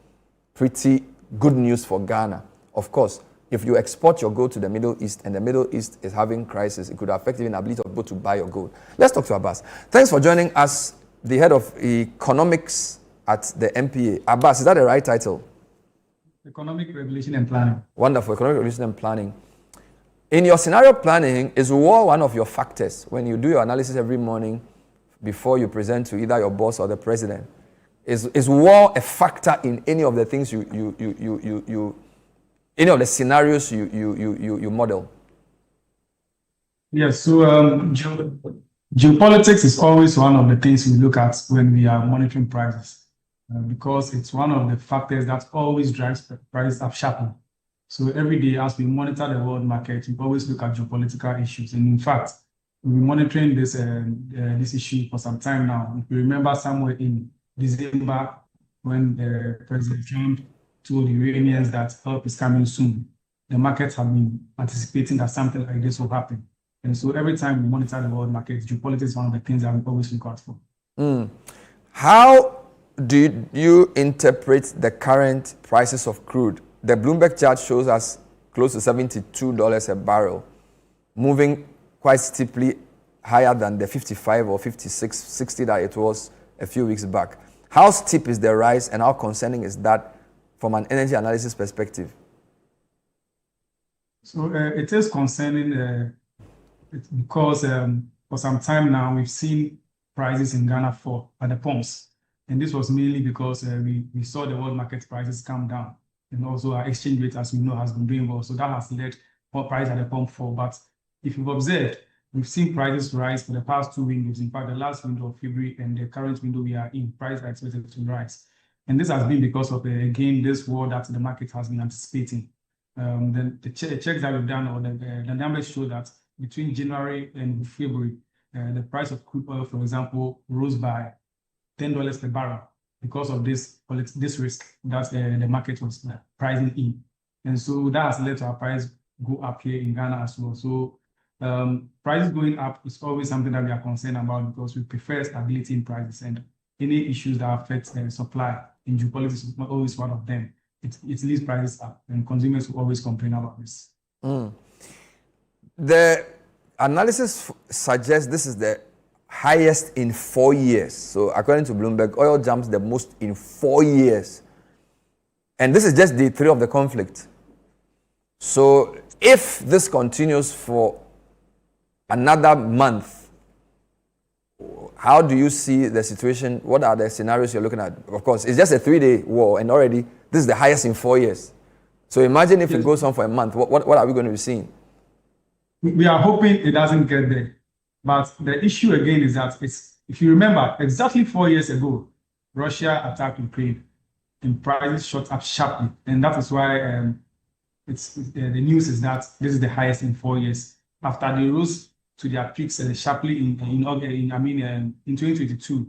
Pretty good news for Ghana. Of course, if you export your gold to the Middle East and the Middle East is having crisis, it could affect even the ability of people to buy your gold. Let's talk to Abbas. Thanks for joining us, the head of economics at the MPA. Abbas, is that the right title? Economic Regulation and Planning. Wonderful, Economic Regulation and Planning. In your scenario planning, is war one of your factors when you do your analysis every morning before you present to either your boss or the president? Is war a factor in any of the things any of the scenarios you model? Yes, so geopolitics is always one of the things we look at when we are monitoring prices because it's one of the factors that always drives prices up sharply. So every day as we monitor the world market, we always look at geopolitical issues. And in fact, we've been monitoring this issue for some time now. If you remember somewhere in December when President Trump told the Iranians that help is coming soon, the markets have been anticipating that something like this will happen. And so every time we monitor the world market, geopolitics is one of the things that we always look out for. How do you interpret the current prices of crude? The Bloomberg chart shows us close to $72 a barrel, moving quite steeply higher than the 55 or 56, 60 that it was a few weeks back. How steep is the rise and how concerning is that from an energy analysis perspective? So it is concerning because for some time now we've seen prices in Ghana fall at the pumps. And this was mainly because we saw the world market prices come down. And also our exchange rate, as we know, has been doing well. So that has led more price at the pump fall. But if you've observed, we've seen prices rise for the past 2 windows. In fact, the last window of February and the current window we are in, prices are expected to rise. And this has been because of, again, this war that the market has been anticipating. Then the checks that we've done, or the numbers show that between January and February, the price of crude oil, for example, rose by $10 per barrel because of this risk that the market was pricing in. And so that has led to our price go up here in Ghana as well. So prices going up is always something that we are concerned about because we prefer stability in prices, and any issues that affect supply in geopolitics is always one of them. It leads prices up, and consumers will always complain about this. The analysis suggests this is the highest in 4 years. So according to Bloomberg, oil jumps the most in 4 years. And this is just day 3 of the conflict. So if this continues for another month, how do you see the situation? What are the scenarios you're looking at? Of course, it's just a 3-day war, and already this is the highest in 4 years. So imagine if it goes on for a month, what are we going to be seeing? We are hoping it doesn't get there. But the issue again is that if you remember, exactly 4 years ago, Russia attacked Ukraine and prices shot up sharply. And that is why the news is that this is the highest in 4 years. After they rose to their peaks sharply in 2022,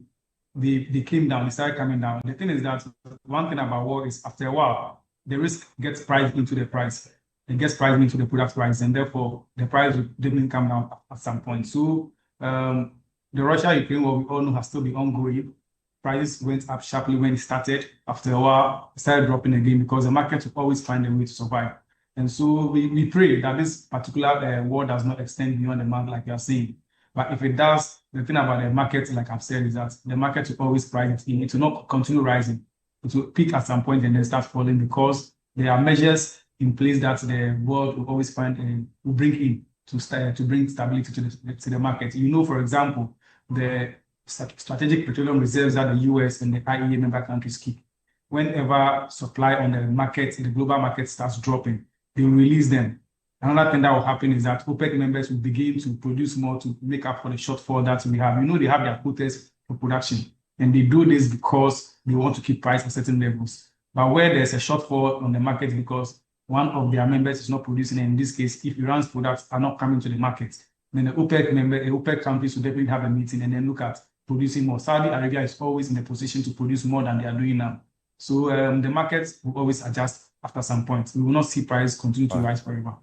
they came down, they started coming down. The thing is that one thing about war is after a while, the risk gets priced into the price. It gets priced into the product price, and therefore the price will definitely come down at some point. So the Russia-Ukraine war, we all know, has still been ongoing. Prices went up sharply when it started. After a while, it started dropping again because the market will always find a way to survive. And so we pray that this particular war does not extend beyond the month, like you are saying. But if it does, the thing about the market, like I've said, is that the market will always price it in. It will not continue rising. It will peak at some point and then start falling because there are measures in place that the world will always find and will bring in to bring stability to the market. You know, for example, the strategic petroleum reserves that the US and the IEA member countries keep. Whenever supply on the market, the global market starts dropping, they will release them. Another thing that will happen is that OPEC members will begin to produce more to make up for the shortfall that we have. You know, they have their quotas for production, and they do this because they want to keep price at certain levels. But where there's a shortfall on the market because one of their members is not producing, and in this case, if Iran's products are not coming to the market, then the OPEC countries will definitely have a meeting and then look at producing more. Saudi Arabia is always in a position to produce more than they are doing now. So the markets will always adjust after some point. We will not see price continue to rise forever.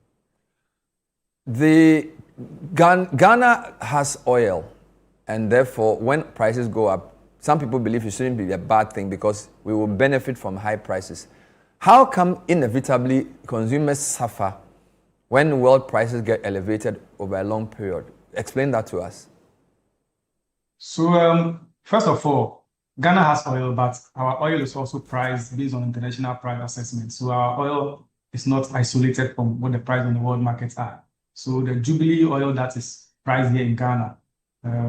Ghana has oil, and therefore when prices go up, some people believe it shouldn't be a bad thing because we will benefit from high prices. How come inevitably consumers suffer when world prices get elevated over a long period? Explain that to us. So first of all, Ghana has oil, but our oil is also priced based on international price assessment. So our oil is not isolated from what the price on the world markets are. So the Jubilee oil that is priced here in Ghana,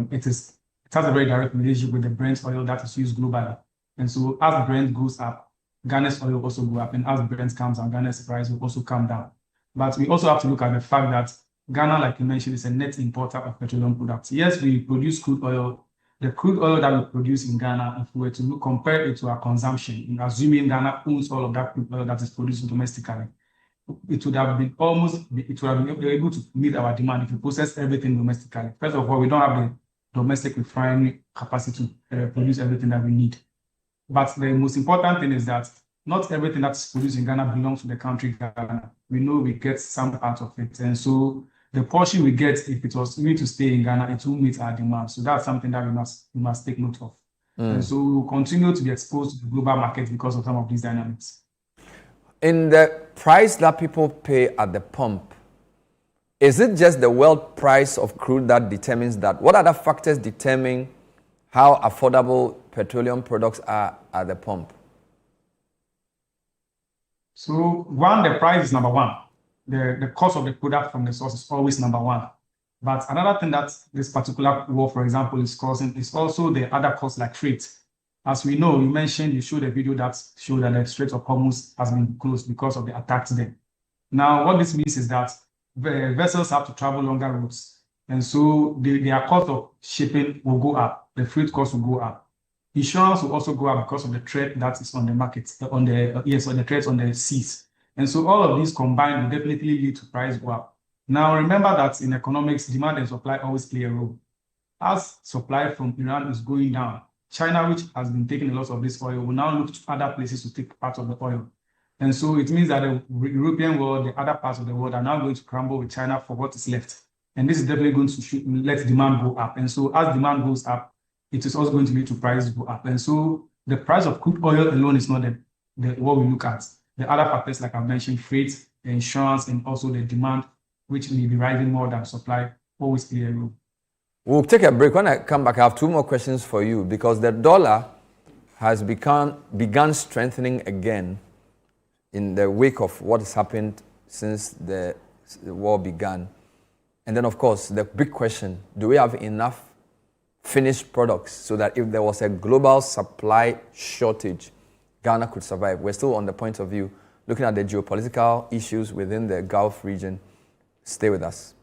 it has a very direct relationship with the Brent oil that is used globally. And so as Brent goes up, Ghana's oil will also go up, and as Brent comes down, Ghana's price will also come down. But we also have to look at the fact that Ghana, like you mentioned, is a net importer of petroleum products. Yes, we produce crude oil. The crude oil that we produce in Ghana, if we were to compare it to our consumption, assuming Ghana owns all of that crude oil that is produced domestically, it would have been able to meet our demand if we process everything domestically. First of all, we don't have the domestic refinery capacity to produce everything that we need. But the most important thing is that not everything that's produced in Ghana belongs to the country Ghana. We know we get some part of it. And so the portion we get, if it was going to stay in Ghana, it will meet our demand. So that's something that we must take note of. And so we will continue to be exposed to the global market because of some of these dynamics. In the price that people pay at the pump, is it just the world price of crude that determines that? What other factors determine how affordable petroleum products are at the pump? So one, the price is number one. The cost of the product from the source is always number one. But another thing that this particular war, for example, is causing is also the other costs like freight. As we know, you showed a video that showed that the Strait of Hormuz has been closed because of the attacks there. Now, what this means is that the vessels have to travel longer routes. And so their cost of shipping will go up. The freight cost will go up. Insurance will also go up because of the threat that is on the market, on the threats on the seas. And so all of these combined will definitely lead to price go up. Now, remember that in economics, demand and supply always play a role. As supply from Iran is going down, China, which has been taking a lot of this oil, will now look to other places to take part of the oil. And so it means that the European world, the other parts of the world are now going to crumble with China for what is left. And this is definitely going to let demand go up. And so as demand goes up, it is also going to lead to prices go up. And so the price of crude oil alone is not what we look at. The other factors, like I mentioned, freight insurance and also the demand, which may be rising more than supply, always play a role. We'll take a break. When I come back, I have two more questions for you because the dollar has begun strengthening again in the wake of what has happened since the war began. And then, of course, the big question, do we have enough finished products so that if there was a global supply shortage, Ghana could survive? We're still on the point of view, looking at the geopolitical issues within the Gulf region. Stay with us.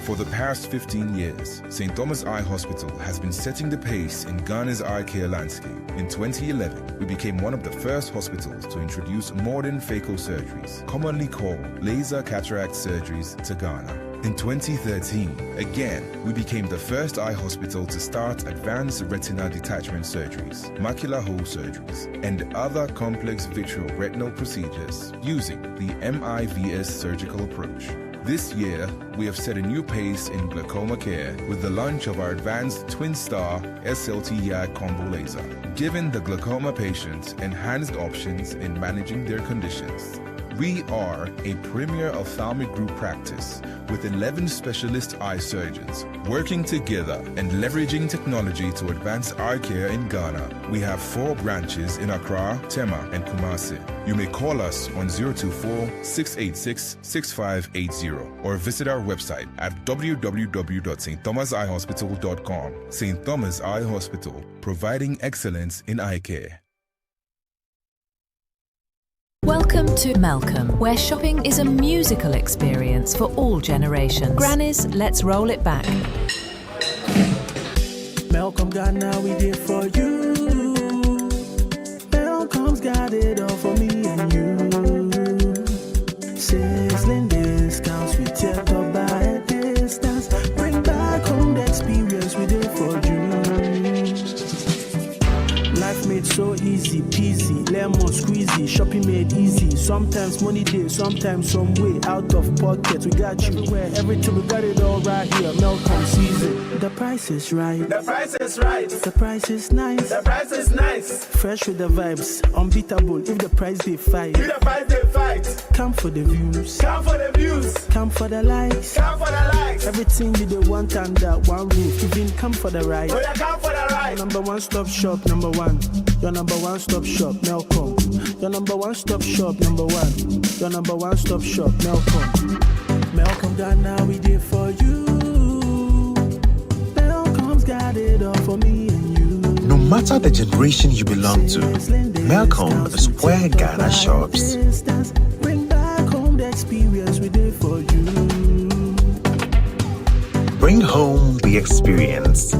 For the past 15 years, St. Thomas Eye Hospital has been setting the pace in Ghana's eye care landscape. In 2011, we became one of the first hospitals to introduce modern phaco surgeries, commonly called laser cataract surgeries, to Ghana. In 2013, again, we became the first eye hospital to start advanced retina detachment surgeries, macular hole surgeries, and other complex vitreoretinal procedures using the MIVS surgical approach. This year, we have set a new pace in glaucoma care with the launch of our advanced twin-star SLT-YAG combo laser, giving the glaucoma patients enhanced options in managing their conditions. We are a premier ophthalmic group practice with 11 specialist eye surgeons working together and leveraging technology to advance eye care in Ghana. We have 4 branches in Accra, Tema, and Kumasi. You may call us on 024-686-6580 or visit our website at www.stthomaseyehospital.com. St. Thomas Eye Hospital, providing excellence in eye care. Welcome to Malcolm, where shopping is a musical experience for all generations. Grannies, let's roll it back. Malcolm Ghana, we did for you. Malcolm's got it all for me and you. Sizzling discounts, we tear up by a distance. Bring back home the experience we did for you. Life made so easy peasy, lemon squeezy, shopping made easy. Sometimes money day, sometimes some way out of pocket. We got you everywhere, everything, we got it all right here. Malcolm season. The price is right. The price is right. The price is nice. The price is nice. Fresh with the vibes, unbeatable. If the price they fight, if the price they fight, come for the views. Come for the views. Come for the likes. Come for the likes. Everything you do want under one roof. Even come for the ride. Oh yeah, come for the ride. Number one stop shop, number one. Your number one stop shop, Malcolm. Your number one stop shop, number one. Your number one stop shop, Malcolm. Malcolm Ghana, we did for you. Malcolm's got it all for me and you. No matter the generation you belong to, Malcolm is where Ghana shops. Bring back home the experience we did for you. Bring home the experience.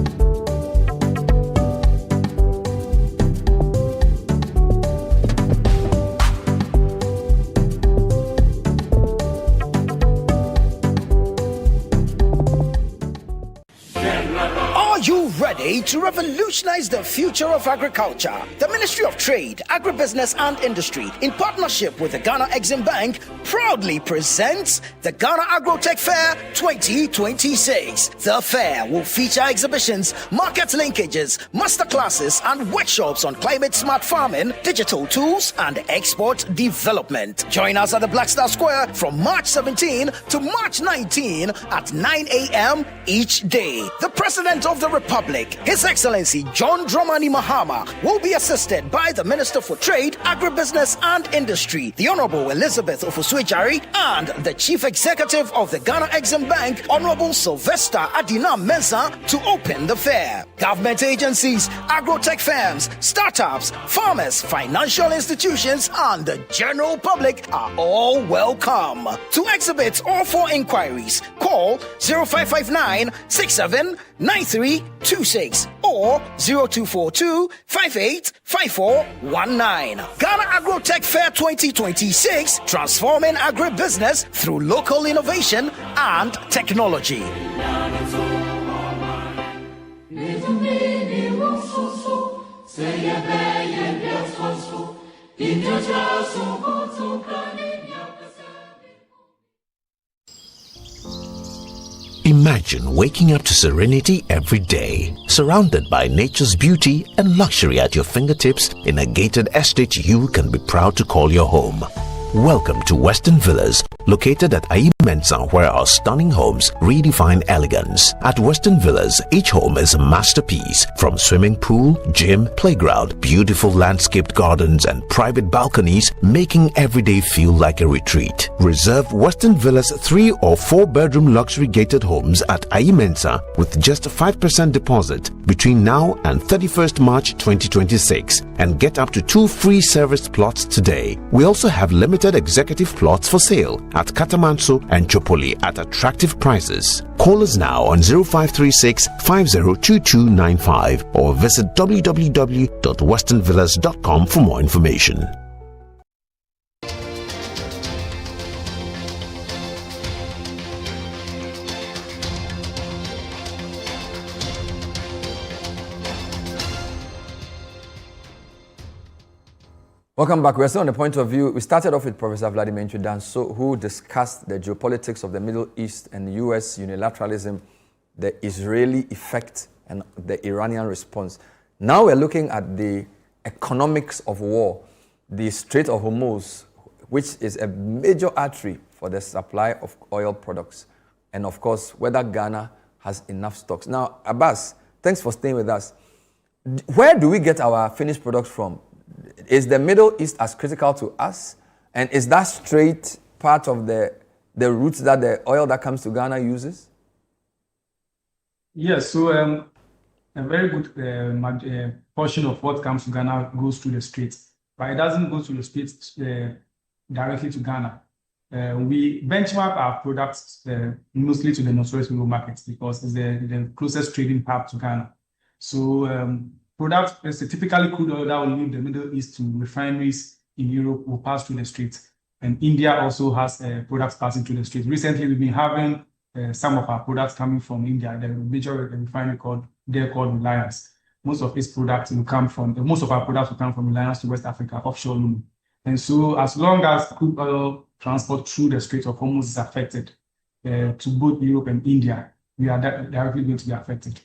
Are you ready to revolutionize the future of agriculture? The Ministry of Trade, Agribusiness and Industry, in partnership with the Ghana Exim Bank, proudly presents the Ghana Agrotech Fair 2026. The fair will feature exhibitions, market linkages, masterclasses, and workshops on climate-smart farming, digital tools, and export development. Join us at the Black Star Square from March 17 to March 19 at 9 a.m. each day. The President of the Republic, His Excellency John Dramani Mahama, will be assisted by the Minister for Trade, Agribusiness and Industry, the Honorable Elizabeth Ofuswejari, and the Chief Executive of the Ghana Exim Bank, Honorable Sylvester Adina Mensah, to open the fair. Government agencies, agrotech firms, startups, farmers, financial institutions, and the general public are all welcome. To exhibit or for inquiries, call 0559 679326 or 0242 585419. Ghana Agrotech Fair 2026, transforming agribusiness through local innovation and technology. Imagine waking up to serenity every day, surrounded by nature's beauty and luxury at your fingertips in a gated estate you can be proud to call your home. Welcome to Western Villas, located at Eyewitness, where our stunning homes redefine elegance. At Western Villas, each home is a masterpiece, from swimming pool, gym, playground, beautiful landscaped gardens and private balconies, making every day feel like a retreat. Reserve Western Villas 3 or 4 bedroom luxury gated homes at Ayimensah with just 5% deposit between now and 31st March 2026 and get up to 2 free serviced plots today. We also have limited executive plots for sale at Katamanso and Chopoli at attractive prices. Call us now on 0536 502295 or visit www.westernvillas.com for more information. Welcome back. We're still on the point of view. We started off with Professor Vladimir Nchudanso, who discussed the geopolitics of the Middle East and US unilateralism, the Israeli effect, and the Iranian response. Now we're looking at the economics of war, the Strait of Hormuz, which is a major artery for the supply of oil products, and of course, whether Ghana has enough stocks. Now, Abbas, thanks for staying with us. Where do we get our finished products from? Is the Middle East as critical to us? And is that strait part of the routes that the oil that comes to Ghana uses? Yes, so a very good portion of what comes to Ghana goes through the strait, but it doesn't go through the strait directly to Ghana. We benchmark our products mostly to the Northwest Europe markets because it's the closest trading hub to Ghana. So products, typically crude oil that will leave the Middle East to refineries in Europe will pass through the strait. And India also has products passing through the strait. Recently, we've been having some of our products coming from India. The major refinery called Reliance. Most of its products will come from, most of our products will come from Reliance to West Africa, offshore Lumi. And so as long as crude oil transport through the Strait of Hormuz is affected to both Europe and India, we are directly going to be affected.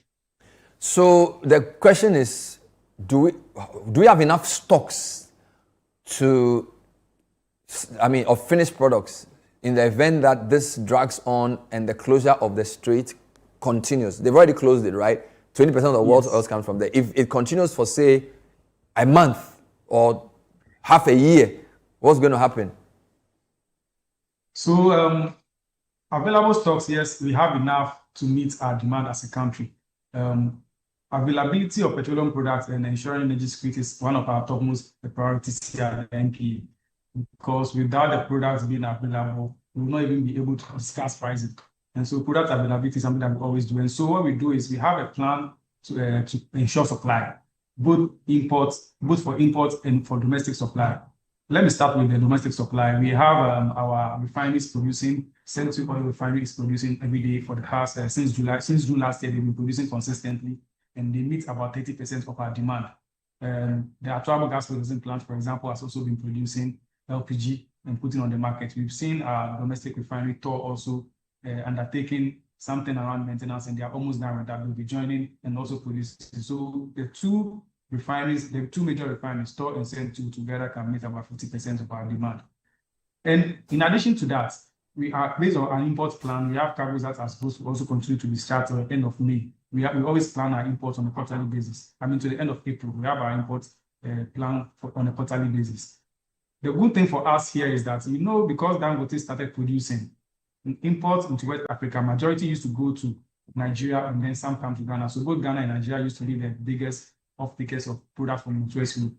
So the question is, do we have enough stocks of finished products in the event that this drags on and the closure of the strait continues? They've already closed it, right? 20% of the world's oil comes from there. If it continues for, say, a month or half a year, what's going to happen? So available stocks, yes, we have enough to meet our demand as a country. Availability of petroleum products and ensuring energy security is one of our topmost priorities here at the NPA, because without the products being available, we will not even be able to discuss pricing. And so product availability is something that we always do. And so what we do is we have a plan to ensure supply, both for imports and for domestic supply. Let me start with the domestic supply. We have our refineries producing. Central Oil Refinery is producing every day for the past since June last year. They've been producing consistently, and they meet about 30% of our demand. The Atuabo gas processing plant, for example, has also been producing LPG and putting on the market. We've seen our domestic refinery Tor also undertaking something around maintenance, and they are almost done with that. They'll be joining and also producing. So the two major refineries, Tor and CN2 together, can meet about 50% of our demand. And in addition to that, we are based on our import plan. We have cargoes that are supposed to also continue to be started at the end of May. We always plan our imports on a quarterly basis. I mean, to the end of April, we have our imports plan on a quarterly basis. The good thing for us here is that, because Dangote started producing imports into West Africa, majority used to go to Nigeria and then some come to Ghana. So both Ghana and Nigeria used to be the biggest off-takers of products from Northwest Europe.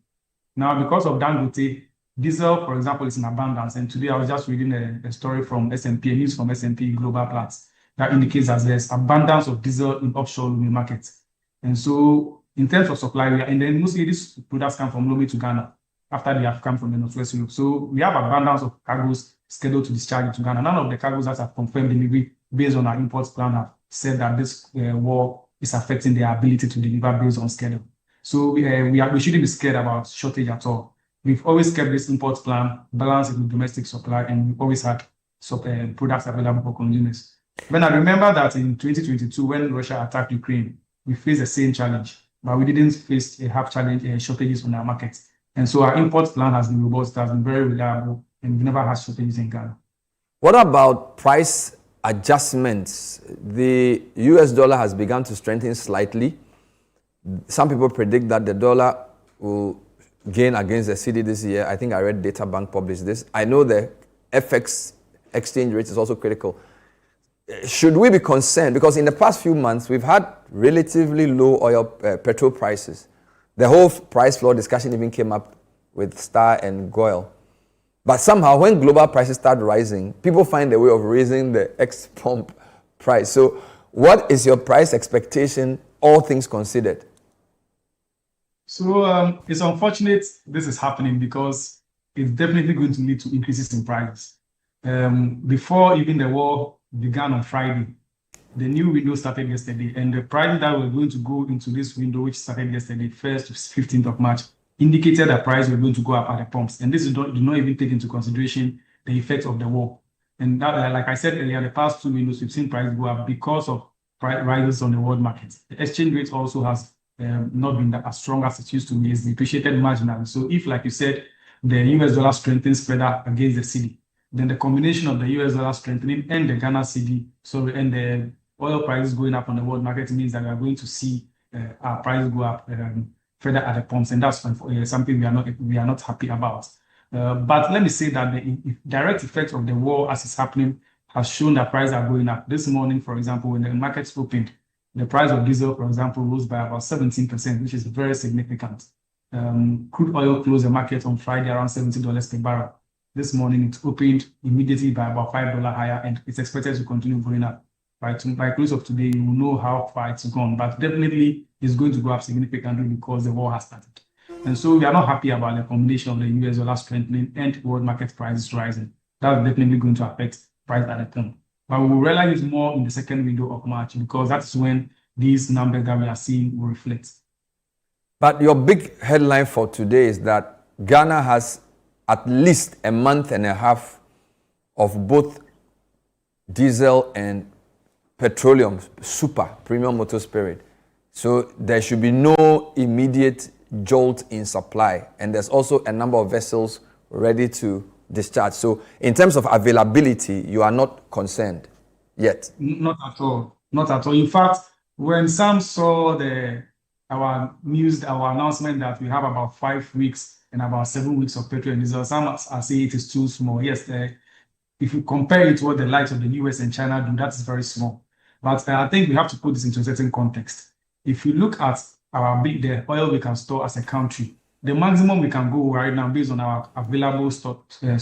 Now, because of Dangote, diesel, for example, is in abundance. And today I was just reading a story from S&P, a news from S&P Global Platts, that indicates that there's abundance of diesel in offshore Lumi markets. And so in terms of supply, and then mostly these products come from Lumi to Ghana after they have come from the Northwest Europe. So we have abundance of cargoes scheduled to discharge into Ghana. None of the cargoes that have confirmed delivery based on our imports plan have said that this war is affecting their ability to deliver based on schedule. So we shouldn't be scared about shortage at all. We've always kept this import plan balanced with domestic supply, and we've always had products available for consumers. When I remember that in 2022, when Russia attacked Ukraine, we faced the same challenge, but we didn't face shortages on our markets. And so our import plan has been robust, has been very reliable, and we never had shortages in Ghana. What about price adjustments? The US dollar has begun to strengthen slightly. Some people predict that the dollar will gain against the cedi this year. I think I read Data Bank published this. I know the FX exchange rate is also critical. Should we be concerned? Because in the past few months, we've had relatively low oil petrol prices. The whole price floor discussion even came up with Star and Goil. But somehow, when global prices start rising, people find a way of raising the ex-pump price. So what is your price expectation, all things considered? So it's unfortunate this is happening because it's definitely going to lead to increases in prices. Before even the war began on Friday, the new window started yesterday, and the prices that were going to go into this window, which started yesterday, 1st to 15th of March, indicated that prices were going to go up at the pumps. And this do not even take into consideration the effects of the war. And that, like I said earlier, the past two windows, we've seen prices go up because of rises on the world market. The exchange rate also has not been as strong as it used to be. It's depreciated marginally. So if, like you said, the US dollar strengthens further against the cedi, then the combination of the US dollar strengthening and the Ghana cedi, and the oil prices going up on the world market means that we are going to see our prices go up further at the pumps, and that's something we are not happy about. But let me say that the direct effect of the war as it's happening has shown that prices are going up. This morning, for example, when the markets opened, the price of diesel, for example, rose by about 17%, which is very significant. Crude oil closed the market on Friday around $70 per barrel. This morning, it opened immediately by about $5 higher, and it's expected to continue going up. By close of today, you will know how far it's gone, but definitely it's going to go up significantly because the war has started. And so we are not happy about the combination of the US dollar strengthening and world market prices rising. That's definitely going to affect price at the pump. But we will realize it more in the second window of March because that's when these numbers that we are seeing will reflect. But your big headline for today is that Ghana has at least a month and a half of both diesel and petroleum, super premium motor spirit. So there should be no immediate jolt in supply. And there's also a number of vessels ready to discharge. So in terms of availability, you are not concerned yet? Not at all. Not at all. In fact, when some saw our announcement that we have about 5 weeks and about 7 weeks of petrol and diesel, some are saying it is too small. Yes, if you compare it to what the likes of the US and China do, that is very small. But I think we have to put this into a certain context. If you look at the oil we can store as a country, the maximum we can go right now based on our available storage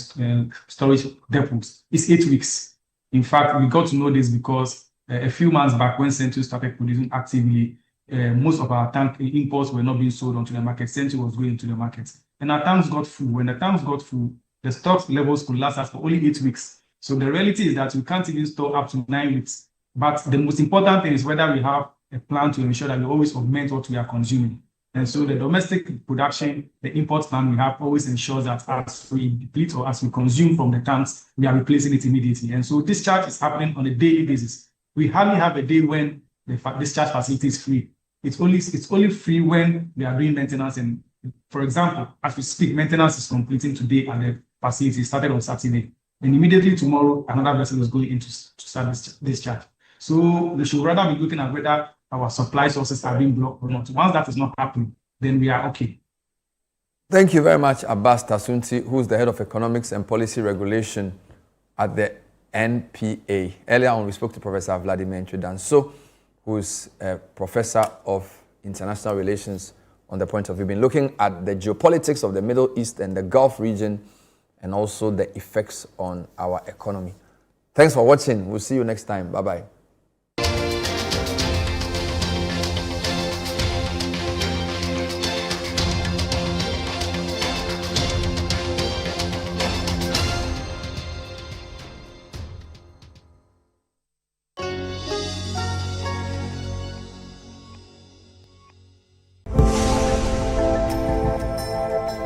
depots is 8 weeks. In fact, we got to know this because a few months back when Central started producing actively, most of our tank imports were not being sold onto the market. Central was going to the market. And our tanks got full. When the tanks got full, the stock levels could last us for only 8 weeks. So the reality is that we can't even store up to 9 weeks. But the most important thing is whether we have a plan to ensure that we always augment what we are consuming. And so the domestic production, the import plan we have always ensures that as we deplete or as we consume from the tanks, we are replacing it immediately. And so discharge is happening on a daily basis. We hardly have a day when the discharge facility is free. It's only free when we are doing maintenance. And for example, as we speak, maintenance is completing today at the facility. It started on Saturday. And immediately tomorrow, another vessel is going in to start discharge. So we should rather be looking at whether our supply sources are being blocked or not. Once that is not happening, then we are okay. Thank you very much, Abbas Tasunti, who's the head of economics and policy regulation at the NPA. Earlier on, we spoke to Professor Vladimir Ntwedanso, who's a professor of international relations on the point of view. We've been looking at the geopolitics of the Middle East and the Gulf region and also the effects on our economy. Thanks for watching. We'll see you next time. Bye-bye.